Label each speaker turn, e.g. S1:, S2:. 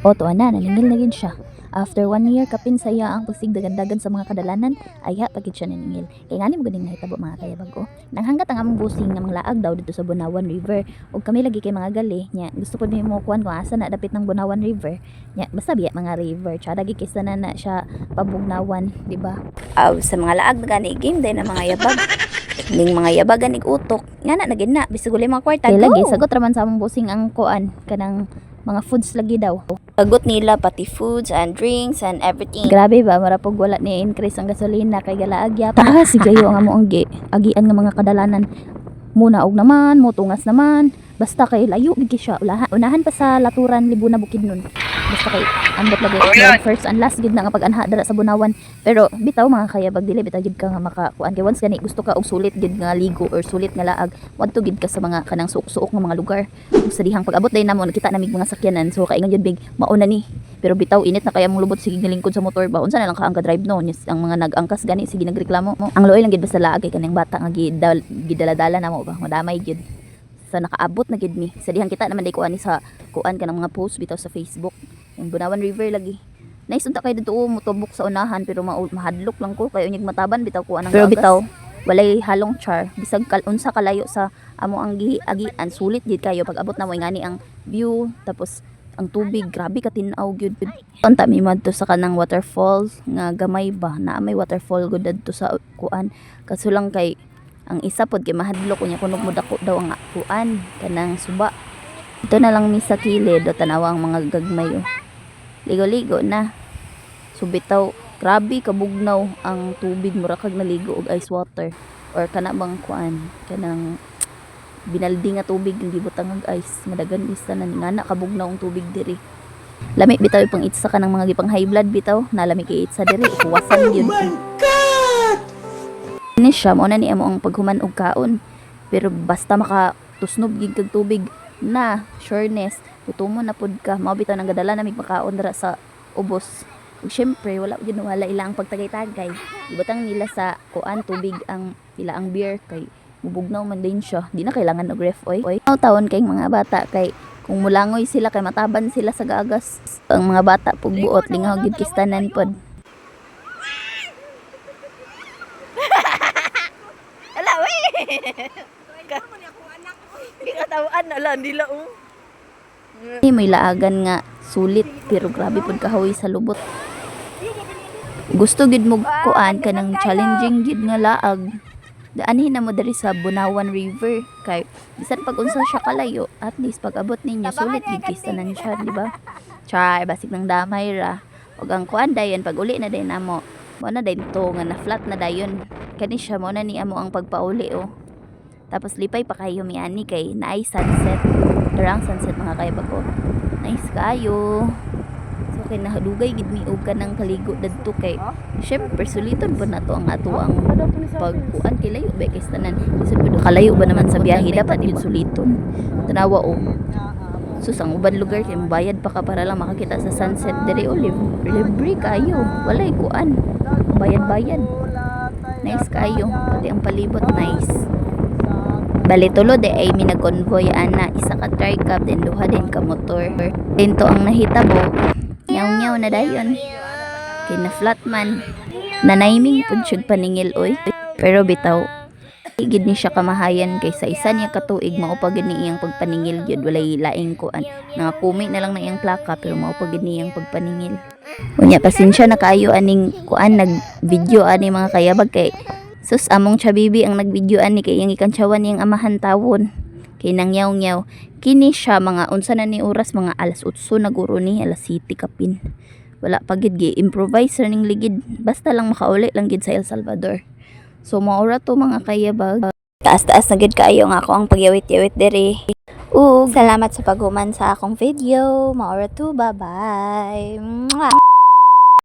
S1: O tuwa na, naningil na gid siya. After 1 year kapin saya ang pagsigdagan-dagan sa mga kadalanan, ayha pagid siya naningil. Kay ngani mo ganing nahitabo mga kayabag ko. Nanghanggat ang among busing nga mga laag daw dito sa Bunawan River. Ug kami lagi kay mga gali nya gusto pod mo kuan kung asa na dapit ng Bunawan River. Nya basta biya mga river, tsada gi kaysa na siya pabugnawan, di ba? Aw sa mga laag gani game day na mga yabag. Ning mga yabagan ig-utok nga na nagin na bisag uli mga kwarta. Kay lagi sagot raman sa among busing ang kuan kanang mga foods lagi daw. Sagot nila pati foods and drinks and everything. Grabe ba, marapog wala ni increase ang gasolina kay galaagya pa. Sigayo ang amo ang agian nga mga kadalanan. Muna og naman, motungas naman. Basta kay layo gid siya. Unahan pa sa laturan libo na bukid nun. Basta kay ambot lagi first and last gid na nga pag-anha dara sa Bunawan. Pero bitaw mga kayabag dili bitaw gid ka nga makakuan kay once gani gusto ka og sulit gid nga ligo or sulit nga laag, wadto gid ka sa mga kanang suok-suok nga mga lugar. Ug sa dihang pag-abot day namo nakita namig mga sakyanan so kaingon jud big mauna ni. Pero bitaw init na kaya mong lubot sige lingkod sa motor ba unsa na lang ka ang drive no ang mga nag-angkas gani sige nagreklamo mo. Ang luoy lang gid basta laag kay kanang bata nga gidala-dala namo ba madamay gid. Sa nakaabot na gid mi sa dihang kita naman day kuan ni sa kuan kanang mga post bitaw sa Facebook yung Bunawan River lagi. Nice unta kay dito mutubok sa unahan pero mahadlok lang ko kay unyag mataban bitaw ko anang pero bitaw walay halong char bisag unsa kalayo sa amo ang giagian sulit gid kayo pag abot na mo ngani ang view tapos ang tubig grabe katinaw gyud. Unta mi madto sa kanang waterfalls nga gamay ba na may waterfall gud adto sa kuan kaso lang kay ang isa pod kay mahadlok unya kunog mo dako daw ang kuan kanang suba. Ito na lang mi sa kilid o tanawa ang mga gagmay ligo-ligo na. So bitaw grabe kabugnaw ang tubig mura kag naligo og ice water or kana bang kuan kanang binaldi nga tubig hindi butang og ice nga dagan isa na nga kabugnaw ang tubig diri. Lami bitaw ipang itsa kanang mga gipang high blood bitaw nalami kay itsa diri ikuwasan yun. Oh my god. Ni siya mo na ni amo ang paghuman og kaon pero basta makatusnob gid kag tubig na sureness tutumo na pud ka mao bitaw nang gadala namig makaon dira sa ubos. Ug syempre wala gyud wala ila ang pagtagay-tagay ibutang nila sa kuan tubig ang ila ang beer kay bubugnaw man din siya di na kailangan og ref oy taon kay mga bata kay kung mulangoy sila kay mataban sila sa gagas ang mga bata pug buot lingaw gyud kistanan pod. Ala we katawan ala nila may laagan nga sulit pero grabe pud kahoy sa lubot. Gusto gid mo kuan kanang challenging gid nga laag. Daanhin na mo diri sa Bunawan River kay bisan pag unsa siya kalayo at least pag abot ninyo sulit gid kistanan siya di ba? Char basig nang damay ra. Ug ang kuan dayon pag uli na din amo. Mo na din to nga na flat na dayon. Kani siya mo na ni amo ang pagpauli Tapos lipay pa kayo miani kay naay sunset. Darang sunset mga kayabag ko. Nice kayo. So kay nahadugay gid mi og kanang kaligo dadto kay syempre suliton po na to ang ato ang pagkuan kay layo ba kay tanan. Isip ko kalayo ba naman sa biyahe dapat yun suliton. Tanawa sus ang ubang lugar kay bayad pa ka para lang makakita sa sunset diri libre kayo. Walay kuan. Bayad-bayad. Nice kayo. Pati ang palibot nice. Bali tulo de ay minag-convoy ana isa ka tricab din duha din ka motor. Dento ang nahitabo. Nyaw-nyaw na dayon. Kay na flat man. Nanayming pud siya paningil oy. Pero bitaw gid ni siya kamahayan kay sa isa niya katuig mao pa gid ni iyang pagpaningil gyud walay laing kuan. Nakakumi na lang na iyang plaka pero mao pa gid ni iyang pagpaningil. Unya pasensya na kaayo aning kuan nag-video ani mga kayabag kay sus among chabibi ang nagvideoan ni kay yang ikantsawan niyang amahan tawon kay nangyaw-nyaw kini siya mga unsa na ni oras mga alas 8 na guro ni alas 7 kapin wala pa gid improviser ning ligid basta lang makauli lang gid sa El Salvador. So maura to mga kayabag taas-taas na gid kaayo nga ako ang pagyawit-yawit diri. Salamat sa paghuman sa akong video. Maura to bye bye.